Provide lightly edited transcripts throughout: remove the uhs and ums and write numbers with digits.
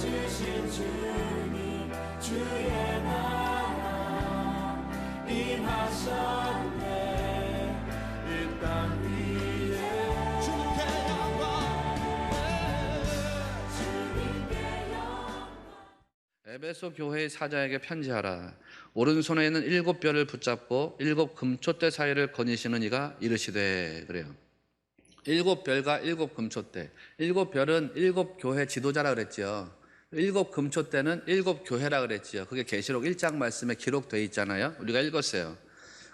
주신 주님 주의 나라 임하셨네. 이 땅 위에 주님께 영광. 에베소 교회의 사자에게 편지하라. 오른손에 있는 7별을 붙잡고 7 금초대 사이를 거니시는 이가 이르시되. 그래요. 7별과 7 금초대. 7별은 7 교회 지도자라 그랬죠. 7 금초대는 7 교회라 그랬죠. 그게 계시록 1장 말씀에 기록되어 있잖아요. 우리가 읽었어요.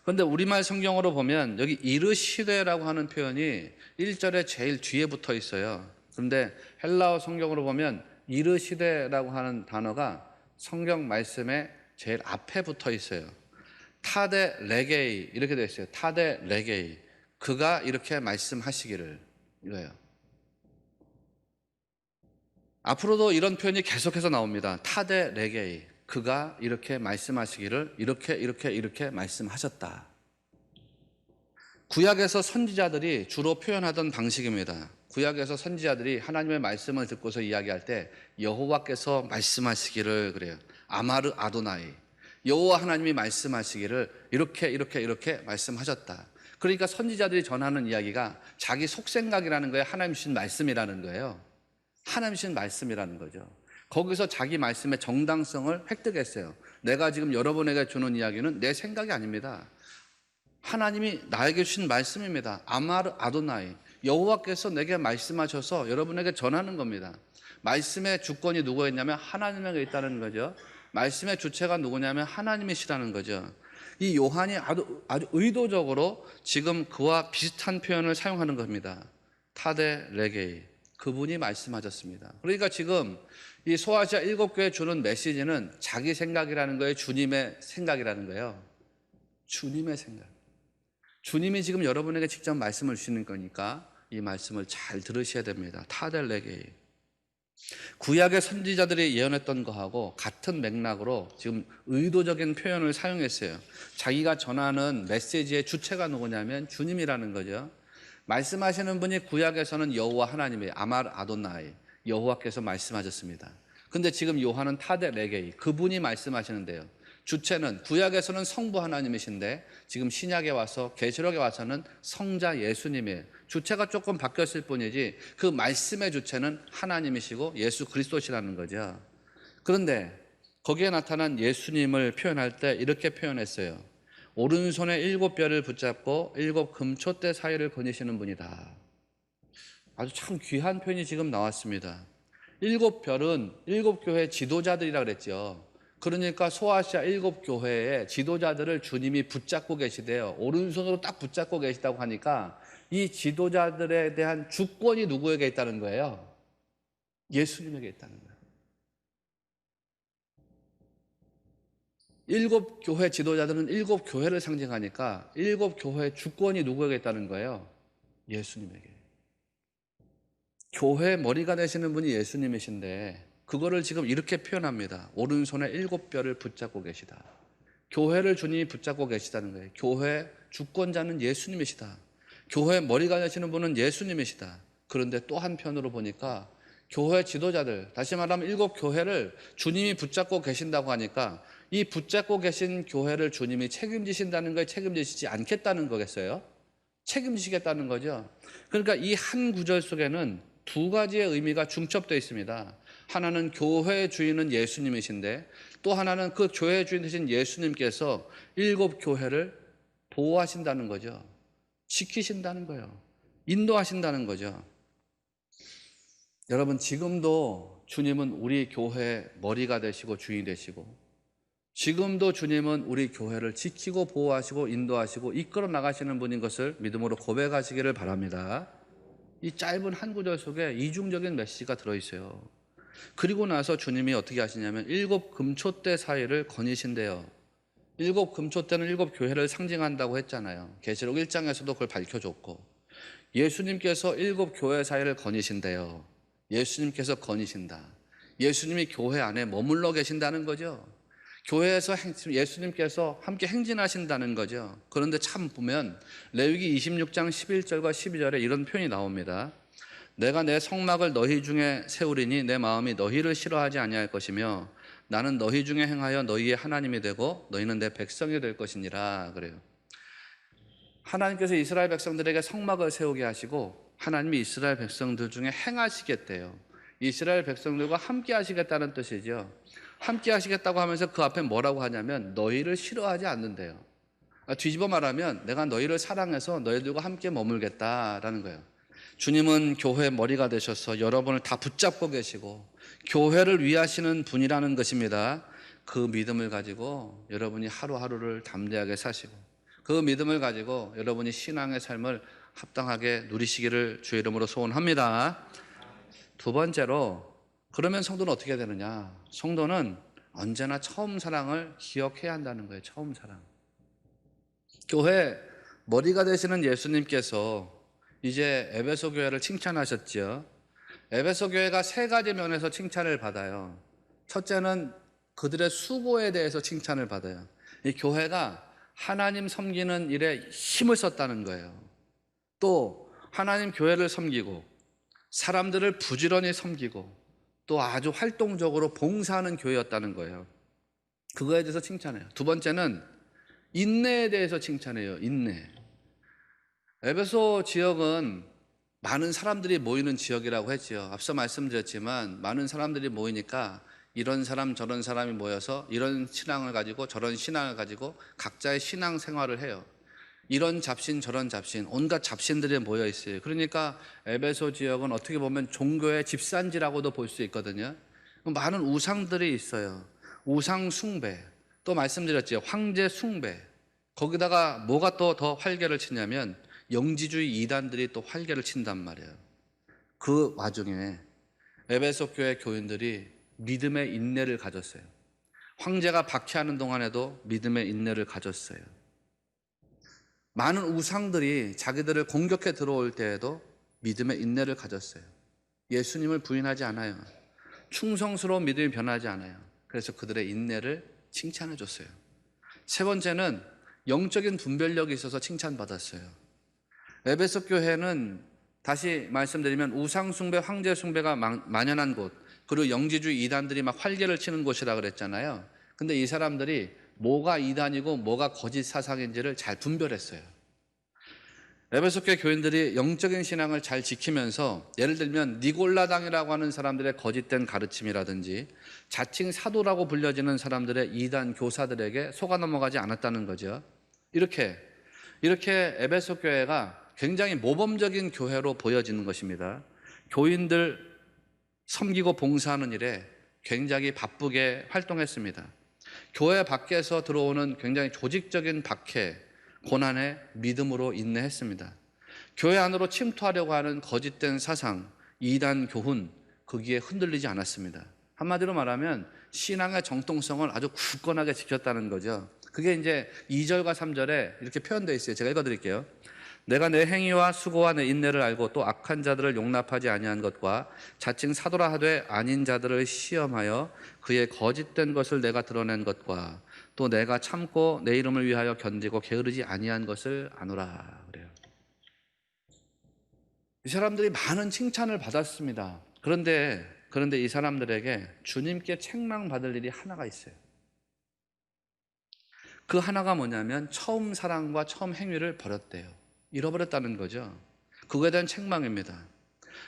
그런데 우리말 성경으로 보면 여기 이르시되라고 하는 표현이 1절에 제일 뒤에 붙어 있어요. 그런데 헬라어 성경으로 보면 이르시되라고 하는 단어가 성경 말씀에 제일 앞에 붙어 있어요. 타데 레게이 이렇게 되어 있어요. 타데 레게이. 그가 이렇게 말씀하시기를. 이거예요. 앞으로도 이런 표현이 계속해서 나옵니다. 타데 레게이. 그가 이렇게 말씀하시기를 이렇게 말씀하셨다. 구약에서 선지자들이 주로 표현하던 방식입니다. 구약에서 선지자들이 하나님의 말씀을 듣고서 이야기할 때 여호와께서 말씀하시기를 그래요. 아마르 아도나이. 여호와 하나님이 말씀하시기를 이렇게 말씀하셨다. 그러니까 선지자들이 전하는 이야기가 자기 속생각이라는 거예요. 하나님 주신 말씀이라는 거예요. 하나님 주신 말씀이라는 거죠. 거기서 자기 말씀의 정당성을 획득했어요. 내가 지금 여러분에게 주는 이야기는 내 생각이 아닙니다. 하나님이 나에게 주신 말씀입니다. 아마르 아도나이. 여호와께서 내게 말씀하셔서 여러분에게 전하는 겁니다. 말씀의 주권이 누구에 있냐면 하나님에게 있다는 거죠. 말씀의 주체가 누구냐면 하나님이시라는 거죠. 이 요한이 아주 의도적으로 지금 그와 비슷한 표현을 사용하는 겁니다. 타데 레게이. 그분이 말씀하셨습니다. 그러니까 지금 이 소아시아 7교회 주는 메시지는 자기 생각이라는 거예요. 주님의 생각이라는 거예요. 주님의 생각. 주님이 지금 여러분에게 직접 말씀을 주시는 거니까 이 말씀을 잘 들으셔야 됩니다. 타데 레게이. 구약의 선지자들이 예언했던 거하고 같은 맥락으로 지금 의도적인 표현을 사용했어요. 자기가 전하는 메시지의 주체가 누구냐면 주님이라는 거죠. 말씀하시는 분이 구약에서는 여호와 하나님의 아마르 아도나이, 여호와께서 말씀하셨습니다. 근데 지금 요한은 타데 레게이, 그분이 말씀하시는데요. 주체는 구약에서는 성부 하나님이신데 지금 신약에 와서 계시록에 와서는 성자 예수님이에요. 주체가 조금 바뀌었을 뿐이지 그 말씀의 주체는 하나님이시고 예수 그리스도시라는 거죠. 그런데 거기에 나타난 예수님을 표현할 때 이렇게 표현했어요. 오른손에 7별을 붙잡고 7 금초대 사이를 거니시는 분이다. 아주 참 귀한 표현이 지금 나왔습니다. 7별은 7 교회 지도자들이라 그랬죠. 그러니까 소아시아 7 교회의 지도자들을 주님이 붙잡고 계시대요. 오른손으로 딱 붙잡고 계시다고 하니까 이 지도자들에 대한 주권이 누구에게 있다는 거예요? 예수님에게 있다는 거예요. 7 교회 지도자들은 7 교회를 상징하니까 7 교회 주권이 누구에게 있다는 거예요? 예수님에게. 교회 머리가 되시는 분이 예수님이신데 그거를 지금 이렇게 표현합니다. 오른손에 7별을 붙잡고 계시다. 교회를 주님이 붙잡고 계시다는 거예요. 교회 주권자는 예수님이시다. 교회 머리가 되시는 분은 예수님이시다. 그런데 또 한편으로 보니까 교회 지도자들, 다시 말하면 7 교회를 주님이 붙잡고 계신다고 하니까 이 붙잡고 계신 교회를 주님이 책임지신다는 거에 책임지시지 않겠다는 거겠어요? 책임지시겠다는 거죠. 그러니까 이 한 구절 속에는 두 가지의 의미가 중첩되어 있습니다. 하나는 교회의 주인은 예수님이신데 또 하나는 그 교회의 주인 되신 예수님께서 7 교회를 보호하신다는 거죠. 지키신다는 거예요. 인도하신다는 거죠. 여러분, 지금도 주님은 우리 교회의 머리가 되시고 주인이 되시고 지금도 주님은 우리 교회를 지키고 보호하시고 인도하시고 이끌어 나가시는 분인 것을 믿음으로 고백하시기를 바랍니다. 이 짧은 한 구절 속에 이중적인 메시지가 들어있어요. 그리고 나서 주님이 어떻게 하시냐면 7 금초대 사이를 거니신대요. 7 금초대는 7 교회를 상징한다고 했잖아요. 계시록 1장에서도 그걸 밝혀줬고 예수님께서 7 교회 사이를 거니신대요. 예수님께서 거니신다. 예수님이 교회 안에 머물러 계신다는 거죠. 교회에서 예수님께서 함께 행진하신다는 거죠. 그런데 참 보면 레위기 26장 11절과 12절에 이런 표현이 나옵니다. 내가 내 성막을 너희 중에 세우리니 내 마음이 너희를 싫어하지 아니할 것이며 나는 너희 중에 행하여 너희의 하나님이 되고 너희는 내 백성이 될 것이니라 그래요. 하나님께서 이스라엘 백성들에게 성막을 세우게 하시고 하나님이 이스라엘 백성들 중에 행하시겠대요. 이스라엘 백성들과 함께 하시겠다는 뜻이죠. 함께 하시겠다고 하면서 그 앞에 뭐라고 하냐면 너희를 싫어하지 않는데요. 뒤집어 말하면 내가 너희를 사랑해서 너희들과 함께 머물겠다라는 거예요. 주님은 교회의 머리가 되셔서 여러분을 다 붙잡고 계시고 교회를 위하시는 분이라는 것입니다. 그 믿음을 가지고 여러분이 하루하루를 담대하게 사시고 그 믿음을 가지고 여러분이 신앙의 삶을 합당하게 누리시기를 주의 이름으로 소원합니다. 두 번째로, 그러면 성도는 어떻게 되느냐? 성도는 언제나 처음 사랑을 기억해야 한다는 거예요. 처음 사랑. 교회 머리가 되시는 예수님께서 이제 에베소 교회를 칭찬하셨죠. 에베소 교회가 세 가지 면에서 칭찬을 받아요. 첫째는 그들의 수고에 대해서 칭찬을 받아요. 이 교회가 하나님 섬기는 일에 힘을 썼다는 거예요. 또 하나님 교회를 섬기고 사람들을 부지런히 섬기고 또 아주 활동적으로 봉사하는 교회였다는 거예요. 그거에 대해서 칭찬해요. 두 번째는 인내에 대해서 칭찬해요. 인내. 에베소 지역은 많은 사람들이 모이는 지역이라고 했죠. 앞서 말씀드렸지만 많은 사람들이 모이니까 이런 사람 저런 사람이 모여서 이런 신앙을 가지고 저런 신앙을 가지고 각자의 신앙 생활을 해요. 이런 잡신 저런 잡신 온갖 잡신들이 모여 있어요. 그러니까 에베소 지역은 어떻게 보면 종교의 집산지라고도 볼 수 있거든요. 많은 우상들이 있어요. 우상 숭배, 또 말씀드렸죠. 황제 숭배. 거기다가 뭐가 또 더 활개를 치냐면 영지주의 이단들이 또 활개를 친단 말이에요. 그 와중에 에베소 교회 교인들이 믿음의 인내를 가졌어요. 황제가 박해하는 동안에도 믿음의 인내를 가졌어요. 많은 우상들이 자기들을 공격해 들어올 때에도 믿음의 인내를 가졌어요. 예수님을 부인하지 않아요. 충성스러운 믿음이 변하지 않아요. 그래서 그들의 인내를 칭찬해 줬어요. 세 번째는 영적인 분별력이 있어서 칭찬받았어요. 에베소 교회는 다시 말씀드리면 우상숭배, 황제숭배가 만연한 곳, 그리고 영지주의 이단들이 막 활개를 치는 곳이라 그랬잖아요. 근데 이 사람들이 뭐가 이단이고 뭐가 거짓 사상인지를 잘 분별했어요. 에베소 교회 교인들이 영적인 신앙을 잘 지키면서 예를 들면 니골라당이라고 하는 사람들의 거짓된 가르침이라든지 자칭 사도라고 불려지는 사람들의 이단 교사들에게 속아 넘어가지 않았다는 거죠. 이렇게 에베소 교회가 굉장히 모범적인 교회로 보여지는 것입니다. 교인들 섬기고 봉사하는 일에 굉장히 바쁘게 활동했습니다. 교회 밖에서 들어오는 굉장히 조직적인 박해, 고난에 믿음으로 인내했습니다. 교회 안으로 침투하려고 하는 거짓된 사상, 이단 교훈, 거기에 흔들리지 않았습니다. 한마디로 말하면 신앙의 정통성을 아주 굳건하게 지켰다는 거죠. 그게 이제 2절과 3절에 이렇게 표현되어 있어요. 제가 읽어드릴게요. 내가 내 행위와 수고와 내 인내를 알고 또 악한 자들을 용납하지 아니한 것과 자칭 사도라 하되 아닌 자들을 시험하여 그의 거짓된 것을 내가 드러낸 것과 또 내가 참고 내 이름을 위하여 견디고 게으르지 아니한 것을 아노라 그래요. 이 사람들이 많은 칭찬을 받았습니다. 그런데 이 사람들에게 주님께 책망받을 일이 하나가 있어요. 그 하나가 뭐냐면 처음 사랑과 처음 행위를 버렸대요. 잃어버렸다는 거죠. 그거에 대한 책망입니다.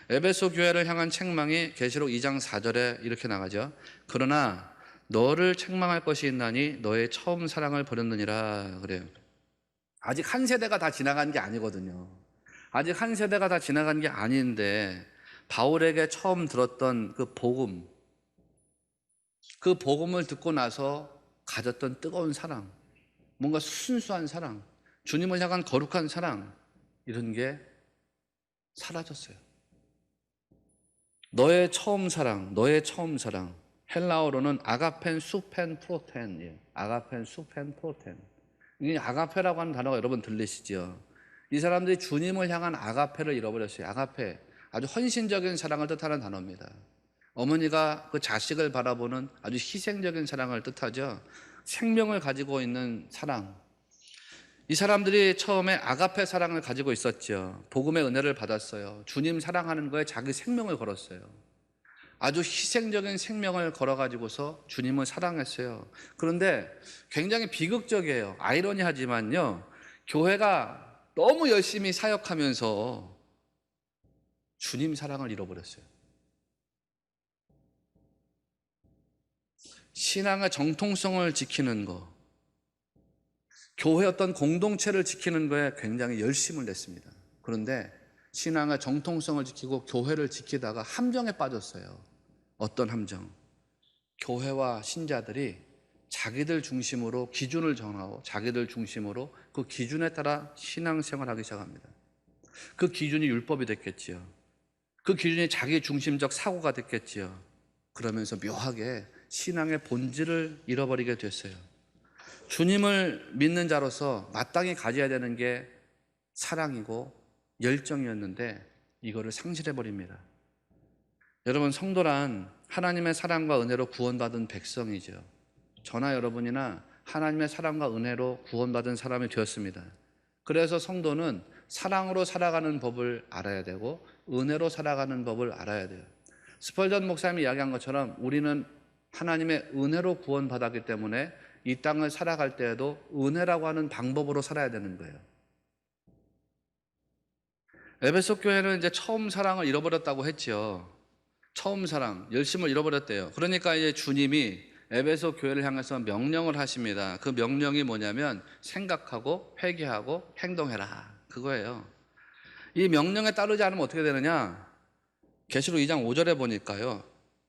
에베소 교회를 향한 책망이 계시록 2장 4절에 이렇게 나가죠. 그러나 너를 책망할 것이 있나니 너의 처음 사랑을 버렸느니라 그래요. 아직 한 세대가 다 지나간 게 아니거든요. 아직 한 세대가 다 지나간 게 아닌데 바울에게 처음 들었던 그 복음을 듣고 나서 가졌던 뜨거운 사랑, 뭔가 순수한 사랑, 주님을 향한 거룩한 사랑, 이런 게 사라졌어요. 너의 처음 사랑, 너의 처음 사랑. 헬라어로는 아가펜 수펜 프로텐이에요. 아가펜 수펜 프로텐. 이 아가페라고 하는 단어가 여러분 들리시죠? 이 사람들이 주님을 향한 아가페를 잃어버렸어요. 아가페, 아주 헌신적인 사랑을 뜻하는 단어입니다. 어머니가 그 자식을 바라보는 아주 희생적인 사랑을 뜻하죠. 생명을 가지고 있는 사랑. 이 사람들이 처음에 아가페 사랑을 가지고 있었죠. 복음의 은혜를 받았어요. 주님 사랑하는 거에 자기 생명을 걸었어요. 아주 희생적인 생명을 걸어가지고서 주님을 사랑했어요. 그런데 굉장히 비극적이에요. 아이러니하지만요, 교회가 너무 열심히 사역하면서 주님 사랑을 잃어버렸어요. 신앙의 정통성을 지키는 거, 교회 어떤 공동체를 지키는 거에 굉장히 열심을 냈습니다. 그런데 신앙의 정통성을 지키고 교회를 지키다가 함정에 빠졌어요. 어떤 함정? 교회와 신자들이 자기들 중심으로 기준을 정하고 자기들 중심으로 그 기준에 따라 신앙생활하기 시작합니다. 그 기준이 율법이 됐겠지요. 그 기준이 자기 중심적 사고가 됐겠지요. 그러면서 묘하게 신앙의 본질을 잃어버리게 됐어요. 주님을 믿는 자로서 마땅히 가져야 되는 게 사랑이고 열정이었는데 이거를 상실해버립니다. 여러분, 성도란 하나님의 사랑과 은혜로 구원받은 백성이죠. 저나 여러분이나 하나님의 사랑과 은혜로 구원받은 사람이 되었습니다. 그래서 성도는 사랑으로 살아가는 법을 알아야 되고 은혜로 살아가는 법을 알아야 돼요. 스펄전 목사님이 이야기한 것처럼 우리는 하나님의 은혜로 구원받았기 때문에 이 땅을 살아갈 때에도 은혜라고 하는 방법으로 살아야 되는 거예요. 에베소 교회는 이제 처음 사랑을 잃어버렸다고 했죠. 처음 사랑, 열심을 잃어버렸대요. 그러니까 이제 주님이 에베소 교회를 향해서 명령을 하십니다. 그 명령이 뭐냐면 생각하고 회개하고 행동해라, 그거예요. 이 명령에 따르지 않으면 어떻게 되느냐? 계시록 2장 5절에 보니까요,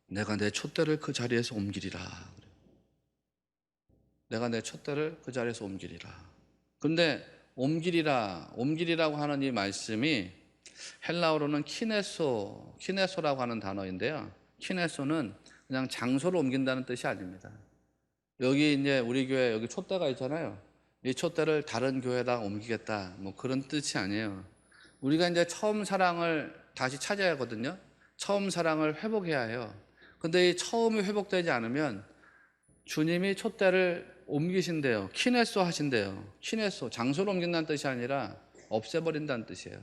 내가 내 촛대를 그 자리에서 옮기리라. 내가 내 촛대를 그 자리에서 옮기리라. 근데 옮기리라고 하는 이 말씀이 헬라어로는 키네소라고 하는 단어인데요. 키네소는 그냥 장소를 옮긴다는 뜻이 아닙니다. 여기 이제 우리 교회 여기 촛대가 있잖아요. 이 촛대를 다른 교회에다 옮기겠다, 뭐 그런 뜻이 아니에요. 우리가 이제 처음 사랑을 다시 찾아야 하거든요. 처음 사랑을 회복해야 해요. 근데 이 처음이 회복되지 않으면 주님이 촛대를 옮기신대요. 키네소 하신대요. 키네소, 장소를 옮긴다는 뜻이 아니라 없애버린다는 뜻이에요.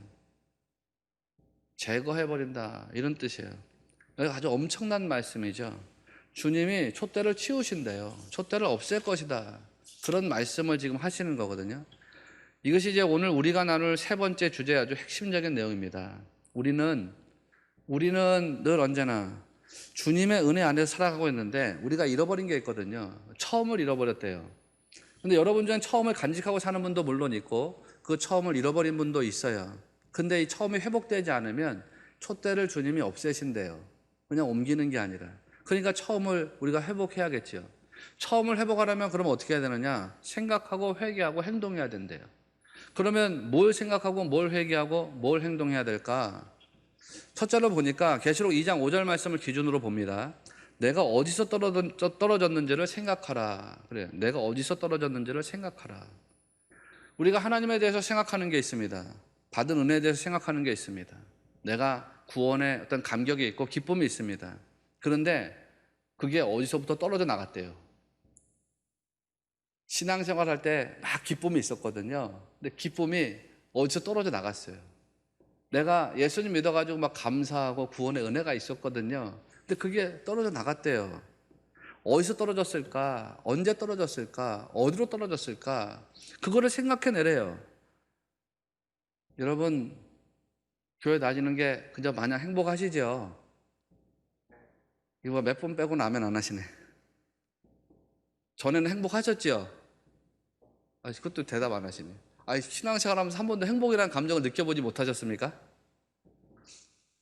제거해버린다, 이런 뜻이에요. 아주 엄청난 말씀이죠. 주님이 촛대를 치우신대요. 촛대를 없앨 것이다, 그런 말씀을 지금 하시는 거거든요. 이것이 이제 오늘 우리가 나눌 세 번째 주제의 아주 핵심적인 내용입니다. 우리는 늘 언제나 주님의 은혜 안에서 살아가고 있는데 우리가 잃어버린 게 있거든요. 처음을 잃어버렸대요. 근데 여러분 중에 처음을 간직하고 사는 분도 물론 있고 그 처음을 잃어버린 분도 있어요. 근데 이 처음이 회복되지 않으면 촛대를 주님이 없애신대요. 그냥 옮기는 게 아니라. 그러니까 처음을 우리가 회복해야겠죠. 처음을 회복하려면 그러면 어떻게 해야 되느냐? 생각하고 회개하고 행동해야 된대요. 그러면 뭘 생각하고 뭘 회개하고 뭘 행동해야 될까? 첫째로 보니까 계시록 2장 5절 말씀을 기준으로 봅니다. 내가 어디서 떨어졌는지를 생각하라. 그래요. 내가 어디서 떨어졌는지를 생각하라. 우리가 하나님에 대해서 생각하는 게 있습니다. 받은 은혜에 대해서 생각하는 게 있습니다. 내가 구원에 어떤 감격이 있고 기쁨이 있습니다. 그런데 그게 어디서부터 떨어져 나갔대요. 신앙생활 할 때 막 기쁨이 있었거든요. 근데 기쁨이 어디서 떨어져 나갔어요. 내가 예수님 믿어가지고 막 감사하고 구원의 은혜가 있었거든요. 근데 그게 떨어져 나갔대요. 어디서 떨어졌을까? 언제 떨어졌을까? 어디로 떨어졌을까? 그거를 생각해내래요. 여러분, 교회 다니는 게 그저 마냥 행복하시죠? 이거 몇 번 빼고는 아멘 안 하시네. 전에는 행복하셨죠? 그것도 대답 안 하시네. 신앙생활 하면서 한 번도 행복이라는 감정을 느껴보지 못하셨습니까?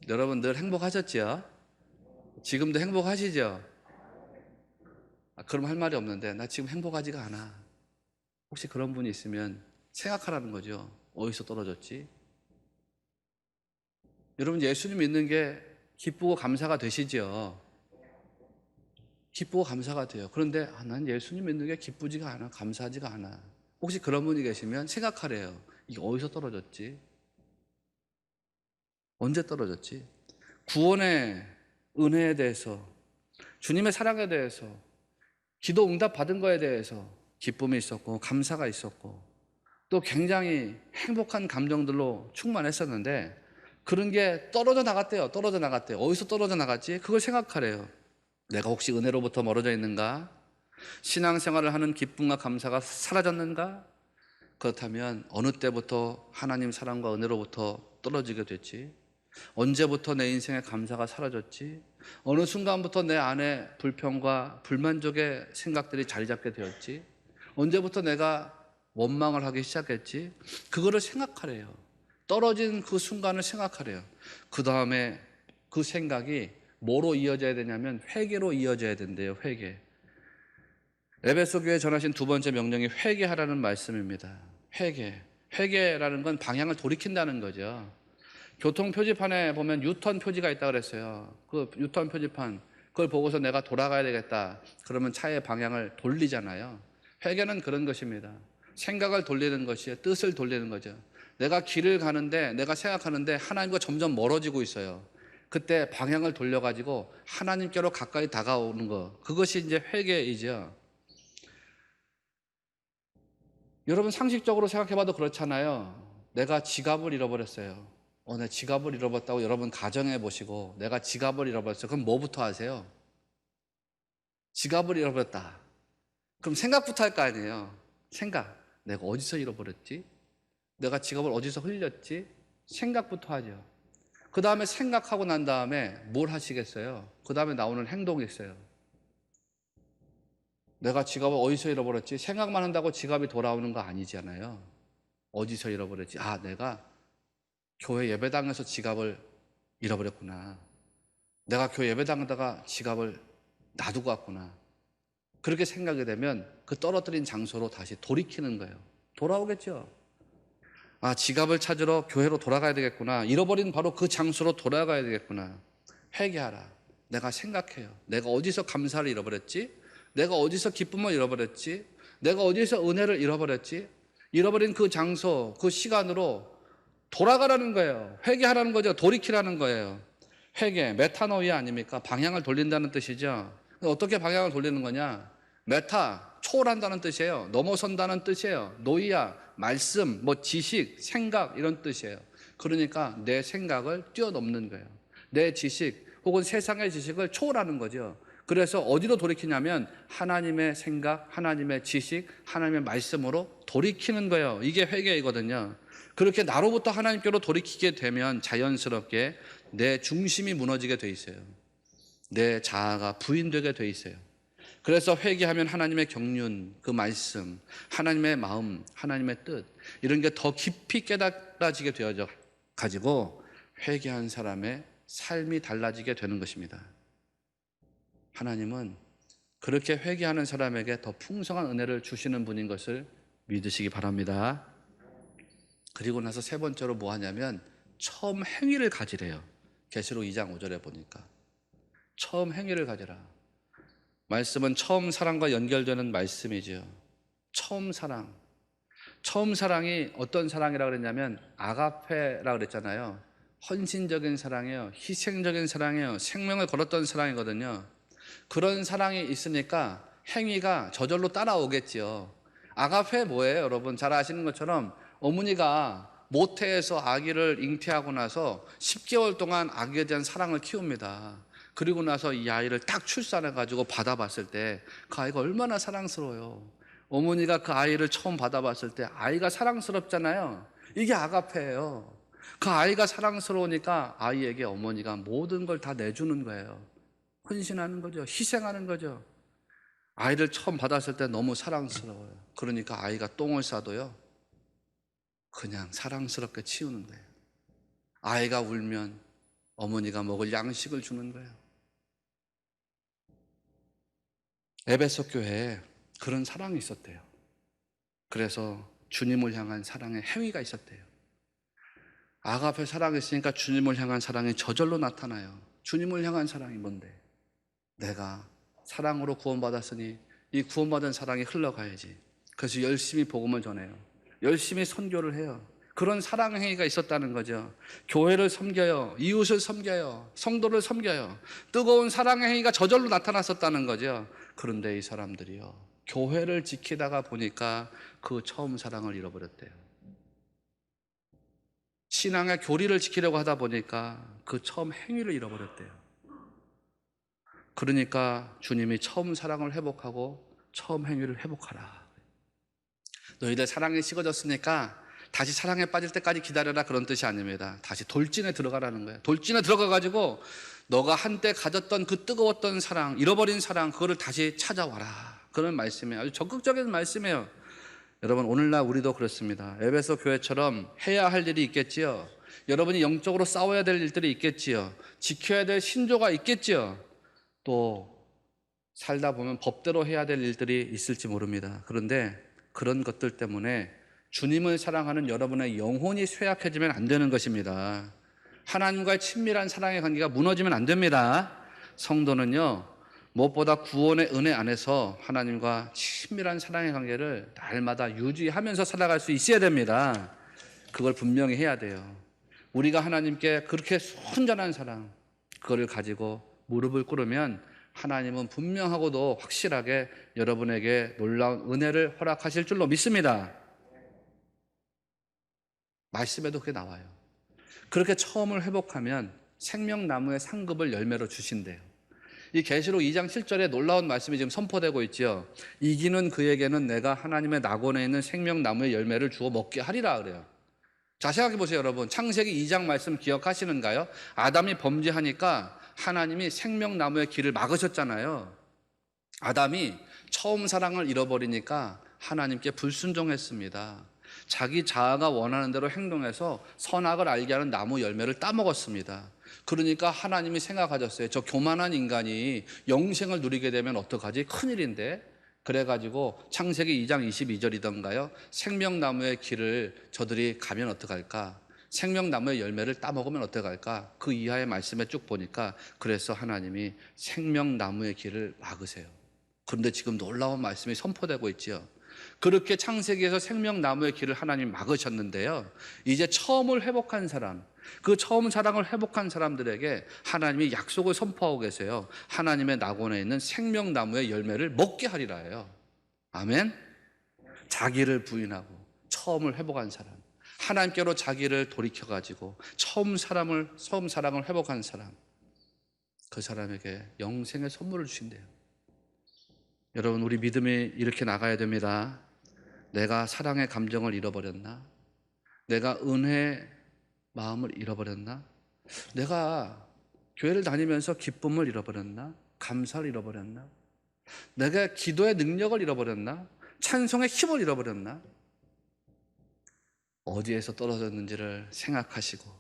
여러분 늘 행복하셨지요? 지금도 행복하시죠? 그럼 할 말이 없는데 나 지금 행복하지가 않아. 혹시 그런 분이 있으면 생각하라는 거죠. 어디서 떨어졌지? 여러분, 예수님 믿는 게 기쁘고 감사가 되시죠? 기쁘고 감사가 돼요. 그런데 난 예수님 믿는 게 기쁘지가 않아, 감사하지가 않아. 혹시 그런 분이 계시면 생각하래요. 이게 어디서 떨어졌지? 언제 떨어졌지? 구원의 은혜에 대해서, 주님의 사랑에 대해서, 기도 응답 받은 거에 대해서 기쁨이 있었고 감사가 있었고, 또 굉장히 행복한 감정들로 충만했었는데 그런 게 떨어져 나갔대요. 떨어져 나갔대요. 어디서 떨어져 나갔지? 그걸 생각하래요. 내가 혹시 은혜로부터 멀어져 있는가? 신앙생활을 하는 기쁨과 감사가 사라졌는가? 그렇다면 어느 때부터 하나님 사랑과 은혜로부터 떨어지게 됐지? 언제부터 내 인생의 감사가 사라졌지? 어느 순간부터 내 안에 불평과 불만족의 생각들이 자리 잡게 되었지? 언제부터 내가 원망을 하기 시작했지? 그거를 생각하래요. 떨어진 그 순간을 생각하래요. 그 다음에 그 생각이 뭐로 이어져야 되냐면 회개로 이어져야 된대요. 회개. 에베소 교회에 전하신 두 번째 명령이 회개하라는 말씀입니다. 회개. 회개라는 건 방향을 돌이킨다는 거죠. 교통 표지판에 보면 유턴 표지가 있다고 그랬어요. 그 유턴 표지판, 그걸 보고서 내가 돌아가야 되겠다. 그러면 차의 방향을 돌리잖아요. 회개는 그런 것입니다. 생각을 돌리는 것이에요. 뜻을 돌리는 거죠. 내가 길을 가는데, 내가 생각하는데 하나님과 점점 멀어지고 있어요. 그때 방향을 돌려가지고 하나님께로 가까이 다가오는 거. 그것이 이제 회개이죠. 여러분 상식적으로 생각해봐도 그렇잖아요. 내가 지갑을 잃어버렸어요. 내 지갑을 잃어버렸다고 여러분 가정해 보시고 내가 지갑을 잃어버렸어요. 그럼 뭐부터 하세요? 지갑을 잃어버렸다. 그럼 생각부터 할 거 아니에요. 생각. 내가 어디서 잃어버렸지? 내가 지갑을 어디서 흘렸지? 생각부터 하죠. 그 다음에 생각하고 난 다음에 뭘 하시겠어요? 그 다음에 나오는 행동이 있어요. 내가 지갑을 어디서 잃어버렸지? 생각만 한다고 지갑이 돌아오는 거 아니잖아요. 어디서 잃어버렸지? 내가 교회 예배당에서 지갑을 잃어버렸구나. 내가 교회 예배당에다가 지갑을 놔두고 왔구나. 그렇게 생각이 되면 그 떨어뜨린 장소로 다시 돌이키는 거예요. 돌아오겠죠. 지갑을 찾으러 교회로 돌아가야 되겠구나. 잃어버린 바로 그 장소로 돌아가야 되겠구나. 회개하라. 내가 생각해요. 내가 어디서 감사를 잃어버렸지? 내가 어디서 기쁨을 잃어버렸지? 내가 어디서 은혜를 잃어버렸지? 잃어버린 그 장소, 그 시간으로 돌아가라는 거예요. 회개하라는 거죠. 돌이키라는 거예요. 회개, 메타노이아 아닙니까? 방향을 돌린다는 뜻이죠. 어떻게 방향을 돌리는 거냐? 메타, 초월한다는 뜻이에요. 넘어선다는 뜻이에요. 노이아, 말씀, 지식, 생각 이런 뜻이에요. 그러니까 내 생각을 뛰어넘는 거예요. 내 지식 혹은 세상의 지식을 초월하는 거죠. 그래서 어디로 돌이키냐면 하나님의 생각, 하나님의 지식, 하나님의 말씀으로 돌이키는 거예요. 이게 회개이거든요. 그렇게 나로부터 하나님께로 돌이키게 되면 자연스럽게 내 중심이 무너지게 돼 있어요. 내 자아가 부인되게 돼 있어요. 그래서 회개하면 하나님의 경륜, 그 말씀, 하나님의 마음, 하나님의 뜻 이런 게 더 깊이 깨달아지게 되어져 가지고 회개한 사람의 삶이 달라지게 되는 것입니다. 하나님은 그렇게 회개하는 사람에게 더 풍성한 은혜를 주시는 분인 것을 믿으시기 바랍니다. 그리고 나서 세 번째로 뭐 하냐면 처음 행위를 가지래요. 계시록 2장 5절에 보니까 처음 행위를 가지라. 말씀은 처음 사랑과 연결되는 말씀이죠. 처음 사랑. 처음 사랑이 어떤 사랑이라고 그랬냐면 아가페라고 그랬잖아요. 헌신적인 사랑이에요. 희생적인 사랑이에요. 생명을 걸었던 사랑이거든요. 그런 사랑이 있으니까 행위가 저절로 따라오겠지요. 아가페 뭐예요? 여러분 잘 아시는 것처럼 어머니가 모태에서 아기를 잉태하고 나서 10개월 동안 아기에 대한 사랑을 키웁니다. 그리고 나서 이 아이를 딱 출산해가지고 받아봤을 때 그 아이가 얼마나 사랑스러워요. 어머니가 그 아이를 처음 받아봤을 때 아이가 사랑스럽잖아요. 이게 아가페예요. 그 아이가 사랑스러우니까 아이에게 어머니가 모든 걸 다 내주는 거예요. 헌신하는 거죠. 희생하는 거죠. 아이를 처음 받았을 때 너무 사랑스러워요. 그러니까 아이가 똥을 싸도요 그냥 사랑스럽게 치우는 거예요. 아이가 울면 어머니가 먹을 양식을 주는 거예요. 에베소 교회에 그런 사랑이 있었대요. 그래서 주님을 향한 사랑의 행위가 있었대요. 아가페 사랑이 있으니까 주님을 향한 사랑이 저절로 나타나요. 주님을 향한 사랑이 뭔데? 내가 사랑으로 구원받았으니 이 구원받은 사랑이 흘러가야지. 그래서 열심히 복음을 전해요. 열심히 선교를 해요. 그런 사랑 행위가 있었다는 거죠. 교회를 섬겨요. 이웃을 섬겨요. 성도를 섬겨요. 뜨거운 사랑 행위가 저절로 나타났었다는 거죠. 그런데 이 사람들이요, 교회를 지키다가 보니까 그 처음 사랑을 잃어버렸대요. 신앙의 교리를 지키려고 하다 보니까 그 처음 행위를 잃어버렸대요. 그러니까 주님이 처음 사랑을 회복하고 처음 행위를 회복하라. 너희들 사랑이 식어졌으니까 다시 사랑에 빠질 때까지 기다려라, 그런 뜻이 아닙니다. 다시 돌진에 들어가라는 거예요. 돌진에 들어가가지고 너가 한때 가졌던 그 뜨거웠던 사랑, 잃어버린 사랑, 그거를 다시 찾아와라, 그런 말씀이에요. 아주 적극적인 말씀이에요. 여러분, 오늘날 우리도 그렇습니다. 에베소 교회처럼 해야 할 일이 있겠지요. 여러분이 영적으로 싸워야 될 일들이 있겠지요. 지켜야 될 신조가 있겠지요. 또 살다 보면 법대로 해야 될 일들이 있을지 모릅니다. 그런데 그런 것들 때문에 주님을 사랑하는 여러분의 영혼이 쇠약해지면 안 되는 것입니다. 하나님과의 친밀한 사랑의 관계가 무너지면 안 됩니다. 성도는요, 무엇보다 구원의 은혜 안에서 하나님과 친밀한 사랑의 관계를 날마다 유지하면서 살아갈 수 있어야 됩니다. 그걸 분명히 해야 돼요. 우리가 하나님께 그렇게 순전한 사랑, 그거를 가지고 무릎을 꿇으면 하나님은 분명하고도 확실하게 여러분에게 놀라운 은혜를 허락하실 줄로 믿습니다. 말씀에도 그게 나와요. 그렇게 처음을 회복하면 생명나무의 상급을 열매로 주신대요. 이 계시록 2장 7절에 놀라운 말씀이 지금 선포되고 있죠. 이기는 그에게는 내가 하나님의 낙원에 있는 생명나무의 열매를 주어 먹게 하리라 그래요. 자, 생각해 보세요, 여러분. 창세기 2장 말씀 기억하시는가요? 아담이 범죄하니까 하나님이 생명나무의 길을 막으셨잖아요. 아담이 처음 사랑을 잃어버리니까 하나님께 불순종했습니다. 자기 자아가 원하는 대로 행동해서 선악을 알게 하는 나무 열매를 따먹었습니다. 그러니까 하나님이 생각하셨어요. 저 교만한 인간이 영생을 누리게 되면 어떡하지? 큰일인데. 그래가지고 창세기 2장 22절이던가요? 생명나무의 길을 저들이 가면 어떡할까? 생명나무의 열매를 따먹으면 어떡할까? 그 이하의 말씀에 쭉 보니까 그래서 하나님이 생명나무의 길을 막으세요. 그런데 지금 놀라운 말씀이 선포되고 있지요. 그렇게 창세기에서 생명나무의 길을 하나님 막으셨는데요, 이제 처음을 회복한 사람, 그 처음 사랑을 회복한 사람들에게 하나님이 약속을 선포하고 계세요. 하나님의 낙원에 있는 생명나무의 열매를 먹게 하리라 해요. 아멘. 자기를 부인하고 처음을 회복한 사람, 하나님께로 자기를 돌이켜가지고 처음 사랑을 회복한 사람, 그 사람에게 영생의 선물을 주신대요. 여러분, 우리 믿음이 이렇게 나가야 됩니다. 내가 사랑의 감정을 잃어버렸나? 내가 은혜의 마음을 잃어버렸나? 내가 교회를 다니면서 기쁨을 잃어버렸나? 감사를 잃어버렸나? 내가 기도의 능력을 잃어버렸나? 찬송의 힘을 잃어버렸나? 어디에서 떨어졌는지를 생각하시고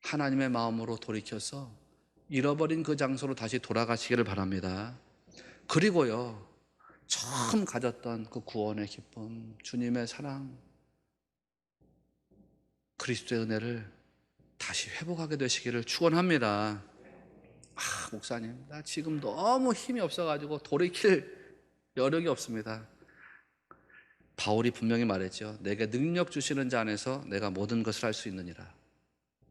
하나님의 마음으로 돌이켜서 잃어버린 그 장소로 다시 돌아가시기를 바랍니다. 그리고요, 처음 가졌던 그 구원의 기쁨, 주님의 사랑, 그리스도의 은혜를 다시 회복하게 되시기를 축원합니다. 목사님, 나 지금 너무 힘이 없어가지고 돌이킬 여력이 없습니다. 바울이 분명히 말했죠. 내게 능력 주시는 자 안에서 내가 모든 것을 할 수 있느니라.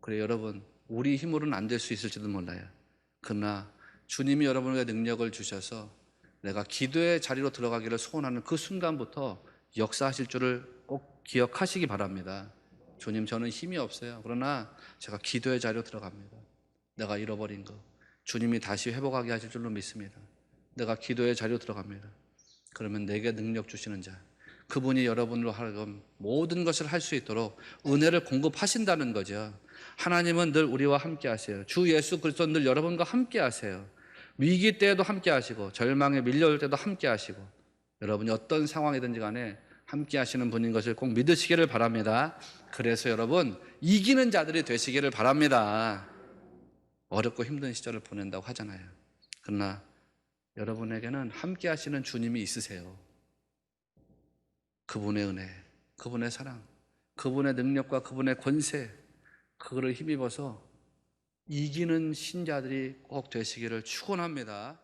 그래, 여러분, 우리 힘으로는 안 될 수 있을지도 몰라요. 그러나 주님이 여러분에게 능력을 주셔서 내가 기도의 자리로 들어가기를 소원하는 그 순간부터 역사하실 줄을 꼭 기억하시기 바랍니다. 주님, 저는 힘이 없어요. 그러나 제가 기도의 자리로 들어갑니다. 내가 잃어버린 거 주님이 다시 회복하게 하실 줄로 믿습니다. 내가 기도의 자리로 들어갑니다. 그러면 내게 능력 주시는 자, 그분이 여러분으로 하여금 모든 것을 할 수 있도록 은혜를 공급하신다는 거죠. 하나님은 늘 우리와 함께 하세요. 주 예수 그리스도는 늘 여러분과 함께 하세요. 위기 때에도 함께 하시고 절망에 밀려올 때도 함께 하시고, 여러분이 어떤 상황이든지 간에 함께 하시는 분인 것을 꼭 믿으시기를 바랍니다. 그래서 여러분, 이기는 자들이 되시기를 바랍니다. 어렵고 힘든 시절을 보낸다고 하잖아요. 그러나 여러분에게는 함께 하시는 주님이 있으세요. 그분의 은혜, 그분의 사랑, 그분의 능력과 그분의 권세, 그거를 힘입어서 이기는 신자들이 꼭 되시기를 축원합니다.